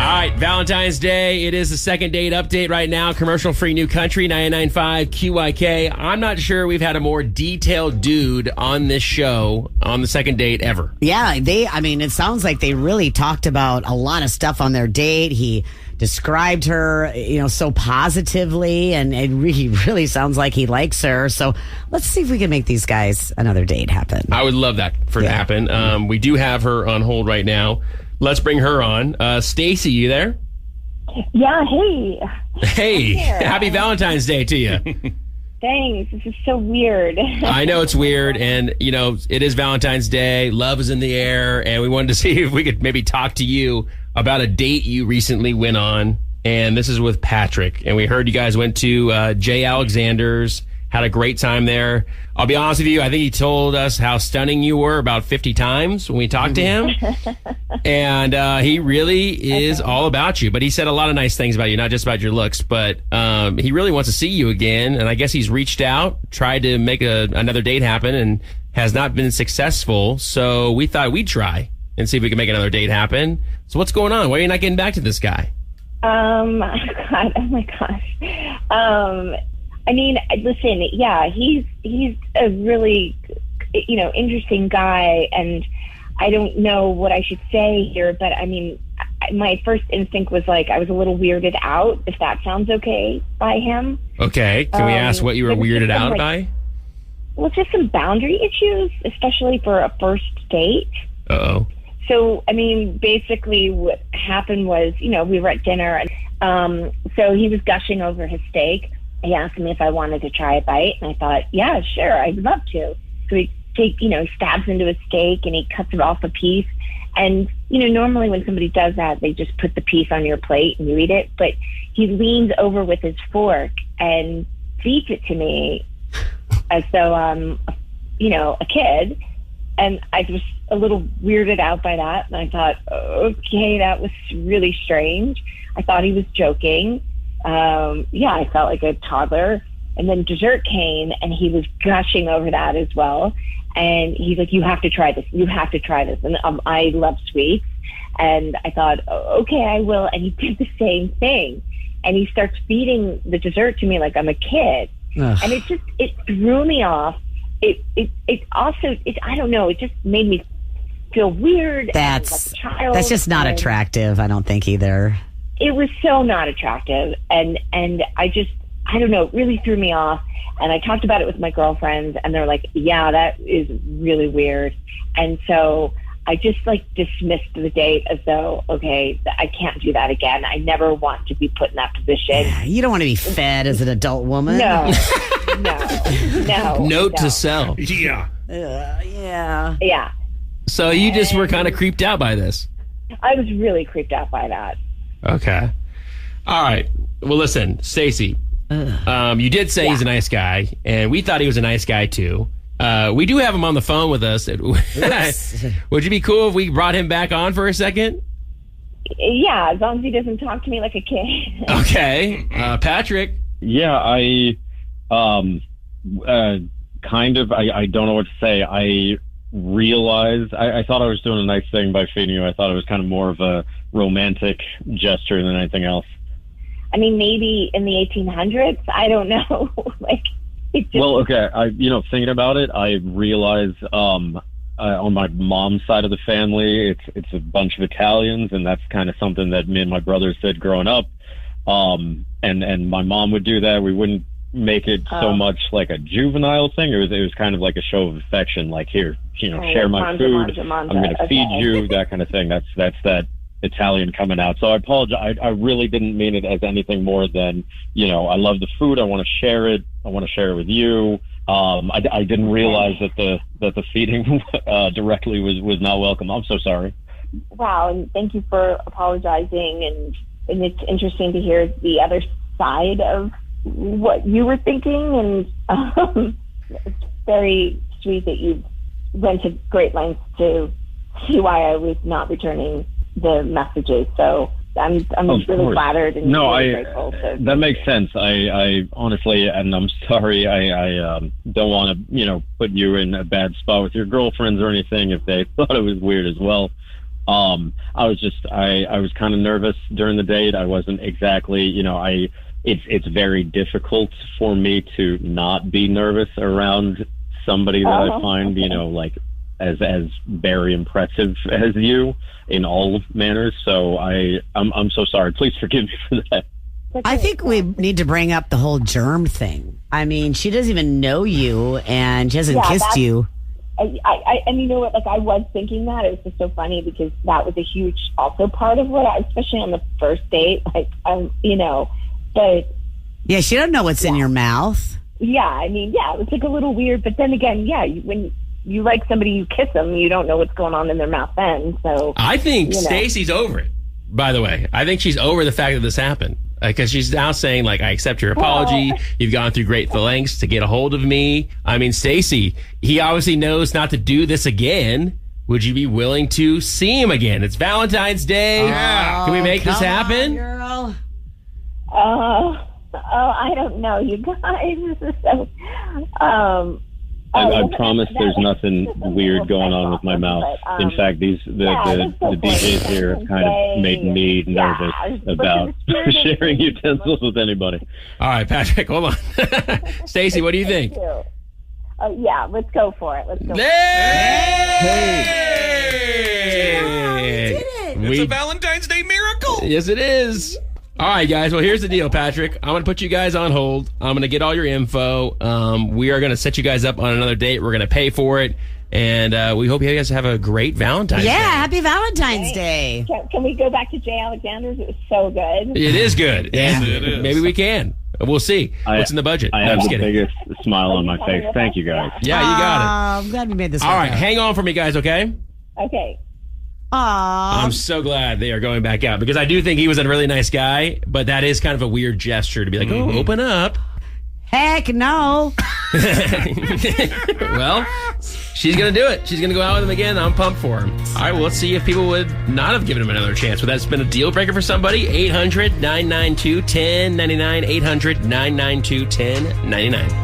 right, Valentine's Day. It is the second date update right now. Commercial-free New Country, 99.5 QYK. I'm not sure we've had a more detailed dude on this show on the second date ever. Yeah, it sounds like they really talked about a lot of stuff on their date. He described her, so positively, and he really sounds like he likes her. So let's see if we can make these guys another date happen. I would love that to happen. We do have her on hold right now. Let's bring her on. Stacy, you there? Yeah, hey. Hey, happy Valentine's Day to you. Thanks. This is so weird. I know it's weird, and, it is Valentine's Day. Love is in the air, and we wanted to see if we could maybe talk to you about a date you recently went on, and this is with Patrick. And we heard you guys went to Jay Alexander's, had a great time there. I'll be honest with you, I think he told us how stunning you were about 50 times when we talked to him. And he really is all about you. But he said a lot of nice things about you, not just about your looks. But he really wants to see you again. And I guess he's reached out, tried to make another date happen, and has not been successful. So we thought we'd try and see if we can make another date happen. So what's going on? Why are you not getting back to this guy? Oh my gosh. Listen, yeah, he's a really, interesting guy, and I don't know what I should say here, but my first instinct was I was a little weirded out, if that sounds okay by him. Okay. Can we ask what you were weirded out by? Well, just some boundary issues, especially for a first date. Uh-oh. So, basically what happened was, we were at dinner, and so he was gushing over his steak. He asked me if I wanted to try a bite, and I thought, yeah, sure, I'd love to. So he stabs into his steak, and he cuts it off a piece. And, normally when somebody does that, they just put the piece on your plate and you eat it. But he leans over with his fork and feeds it to me as though I'm, a kid. And I was a little weirded out by that. And I thought, okay, that was really strange. I thought he was joking. I felt like a toddler. And then dessert came, and he was gushing over that as well. And he's like, you have to try this. You have to try this. And I love sweets. And I thought, okay, I will. And he did the same thing. And he starts feeding the dessert to me like I'm a kid. Ugh. And it threw me off. It also, I don't know, it just made me feel weird. That's like a child. That's just not attractive, I don't think either. It was so not attractive. And I don't know, it really threw me off. And I talked about it with my girlfriends, and they're like, yeah, that is really weird. And so I just dismissed the date as though, okay, I can't do that again. I never want to be put in that position. Yeah, you don't want to be fed as an adult woman. No. Note to self. Yeah. Yeah. So you just were kind of creeped out by this. I was really creeped out by that. Okay. All right. Well, listen, Stacy, you did say he's a nice guy, and we thought he was a nice guy too. We do have him on the phone with us. Would you be cool if we brought him back on for a second? Yeah, as long as he doesn't talk to me like a kid. Okay. Patrick? Yeah, I don't know what to say. I realized, I thought I was doing a nice thing by feeding you. I thought it was kind of more of a romantic gesture than anything else. Maybe in the 1800s. I don't know. Well, okay. Thinking about it, I realized on my mom's side of the family, it's a bunch of Italians, and that's kind of something that me and my brothers did growing up. And my mom would do that. We wouldn't make it so much like a juvenile thing. It was kind of like a show of affection, like, here, share my food. I'm going to feed you, that kind of thing. That's that Italian coming out. So I apologize. I really didn't mean it as anything more than, I love the food. I want to share it. I want to share it with you. I didn't realize that the feeding directly was not welcome. I'm so sorry. Wow. And thank you for apologizing. And it's interesting to hear the other side of what you were thinking. And it's very sweet that you went to great lengths to see why I was not returning the messages. So I'm really flattered and really grateful. That makes sense. I honestly, and I'm sorry, I don't want to, put you in a bad spot with your girlfriends or anything if they thought it was weird as well. I was kind of nervous during the date. I wasn't exactly, it's very difficult for me to not be nervous around somebody that I find, like as very impressive as you in all manners. So I'm so sorry. Please forgive me for that. I think we need to bring up the whole germ thing. I mean, she doesn't even know you, and she hasn't kissed you. And you know what? Like, I was thinking that. It was just so funny because that was a huge also part of especially on the first date. Like, but yeah, she doesn't know what's in your mouth. Yeah, I mean, it was like a little weird. But then again, when you like somebody, you kiss them, you don't know what's going on in their mouth then. So I think Stacy's over it. By the way, I think she's over the fact that this happened. Because she's now saying, like, I accept your apology. You've gone through great lengths to get a hold of me. I mean, Stacy, he obviously knows not to do this again. Would you be willing to see him again? It's Valentine's Day. Yeah. Can we make this happen? On, girl. I don't know, you guys. This is so. I promise there's nothing weird going on with my mouth. In fact, the DJs here have kind of made me nervous about sharing utensils with anybody. All right, Patrick, hold on. Stacy, what do you think? Yeah, let's go for it. Hey! It's a Valentine's Day miracle. Yes, it is. All right, guys. Well, here's the deal, Patrick. I'm going to put you guys on hold. I'm going to get all your info. We are going to set you guys up on another date. We're going to pay for it. And we hope you guys have a great Valentine's Day. Yeah, happy Valentine's Day. Can we go back to Jay Alexander's? It was so good. It is good. Yes, it is. Maybe we can. We'll see. What's in the budget? I have the biggest smile on my face. Thank you, guys. Yeah, you got it. I'm glad we made this. All right, hang on for me, guys, okay? Okay. Aww. I'm so glad they are going back out because I do think he was a really nice guy, but that is kind of a weird gesture to be like, oh, open up. Heck no. Well, she's going to do it. She's going to go out with him again. I'm pumped for him. All right, well, let's see if people would not have given him another chance. But that's been a deal breaker for somebody. 800-992-1099. 800-992-1099.